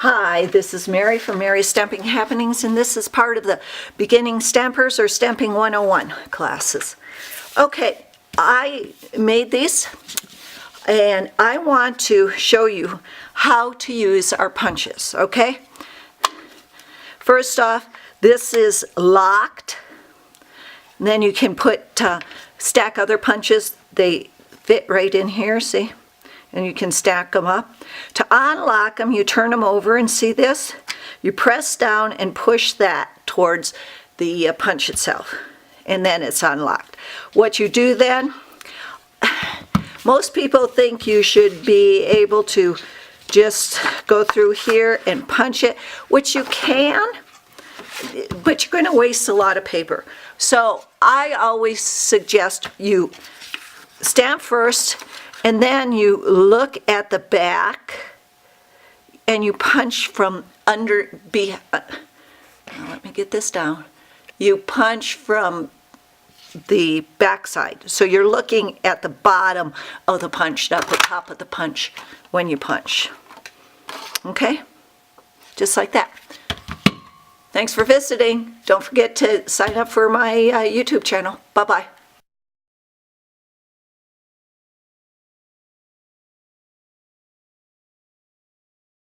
Hi, this is Mary from Mary's Stamping Happenings, and this is part of the Beginning Stampers or Stamping 101 classes. Okay, I made these, and I want to show you how to use our punches, okay? First off, this is locked. And then you can put, stack other punches. They fit right in here, see? And you can stack them up. To unlock them, you turn them over and see this? You press down and push that towards the punch itself, and then it's unlocked. What you do then, most people think you should be able to just go through here and punch it, which you can, but you're going to waste a lot of paper. So I always suggest you stamp first, and then you look at the back and you punch from under, let me get this down. You punch from the back side. So you're looking at the bottom of the punch, not the top of the punch when you punch. Okay? Just like that. Thanks for visiting. Don't forget to sign up for my YouTube channel. Bye-bye.